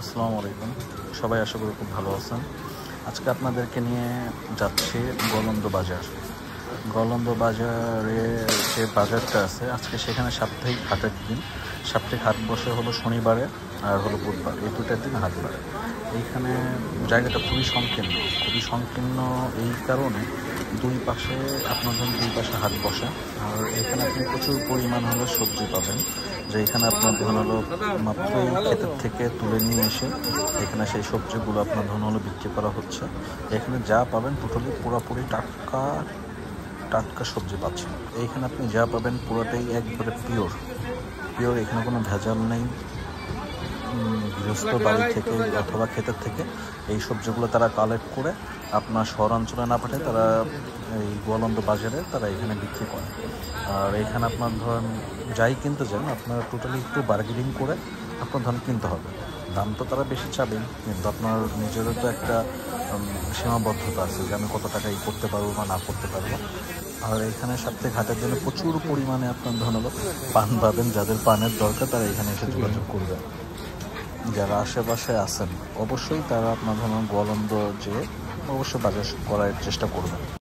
আসসালামু আলাইকুম। সবাই আশা করি খুব ভালো আছেন। আজকে আপনাদেরকে নিয়ে যাচ্ছি গলন্দ বাজার। গলন্দ বাজারে যে বাজারটা আছে আজকে সেখানে সাপ্তাহিক হাটের দিন। সাপ্তাহিক হাট বসে হলো শনিবারে আর হলো বুধবার, এই দুটার দিন হাট বাড়ে। এইখানে জায়গাটা খুবই সংকীর্ণ এই কারণে দুই পাশে দুই পাশে হাট বসে। আর এখানে আপনি প্রচুর পরিমাণ হলো সবজি পাবেন, যে এখানে আপনার ধরুন হলো মাত্রই ক্ষেতের থেকে তুলে নিয়ে এসে এখানে সেই সবজিগুলো আপনার ধরুন হলো বিক্রি করা হচ্ছে। এখানে যা পাবেন টোটালি পুরোপুরি টাটকা টাটকা সবজি পাচ্ছেন। এইখানে আপনি যা পাবেন পুরোটাই একবারে পিওর। এখানে কোনো ভেজাল নেই। গৃহস্থ বাড়ি থেকে অথবা ক্ষেতের থেকে এই সবজিগুলো তারা কালেক্ট করে আপনার শহরাঞ্চলে না পাঠায় তারা এই গোয়ালন্দ বাজারে তারা এখানে বিক্রি করে। আর এখানে আপনার ধরেন যাই কিনতে যান আপনার টোটালি একটু বার্গেনিং করে আপনার ধরেন কিনতে হবে। দাম তো তারা বেশি চাবেন, কিন্তু আপনার নিজেরও তো একটা সীমাবদ্ধতা আছে যে আমি কত টাকা করতে পারবো বা না করতে পারবো। আর এখানে সাপ্তাহিক হাটের জন্য প্রচুর পরিমাণে আপনার ধরুন হলো পান পাবেন। যাদের পানের দরকার তারা এখানে এসে যোগাযোগ করবেন। যারা আশেপাশে আছেন অবশ্যই তারা আপনার ধরুন গোয়ালন্দ যে অবশ্যই বাজার করার চেষ্টা করবেন।